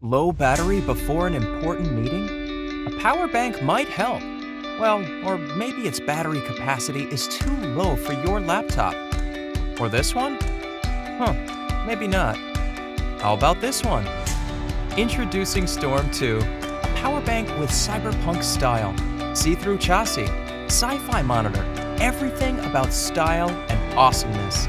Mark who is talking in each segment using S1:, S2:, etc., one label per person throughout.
S1: Low battery before an important meeting? A power bank might help. Well, or maybe its battery capacity is too low for your laptop. Or this one? Maybe not. How about this one? Introducing Storm 2, a power bank with cyberpunk style, see-through chassis, sci-fi monitor, everything about style and awesomeness.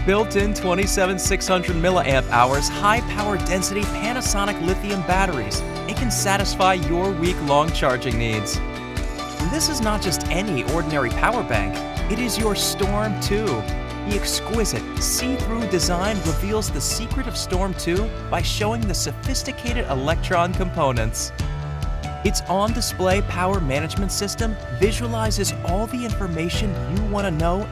S1: Built-in 27600 milliamp hours high power density Panasonic lithium batteries. It can satisfy your week-long charging needs. And this is not just any ordinary power bank. It is your Storm 2. The exquisite, see-through design reveals the secret of Storm 2 by showing the sophisticated electron components. Its on-display power management system visualizes all the information you want to know.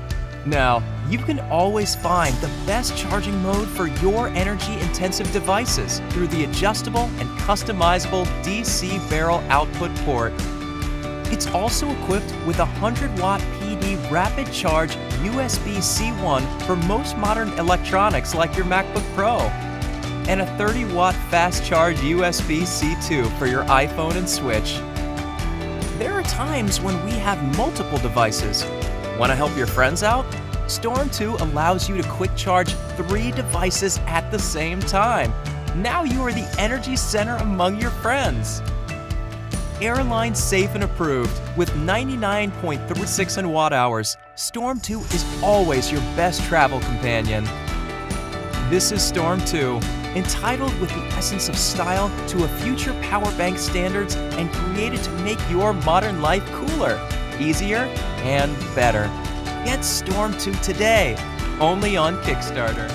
S1: Now, you can always find the best charging mode for your energy-intensive devices through the adjustable and customizable DC barrel output port. It's also equipped with a 100-watt PD rapid charge USB-C1 for most modern electronics like your MacBook Pro, and a 30-watt fast charge USB-C2 for your iPhone and Switch. There are times when we have multiple devices. Want to help your friends out? Storm 2 allows you to quick charge 3 devices at the same time. Now you are the energy center among your friends. Airline safe and approved with 99.36 watt-hours, Storm 2 is always your best travel companion. This is Storm 2, entitled with the essence of style to a future power bank standards and created to make your modern life cooler, easier, and better. Get Storm 2 today, only on Kickstarter.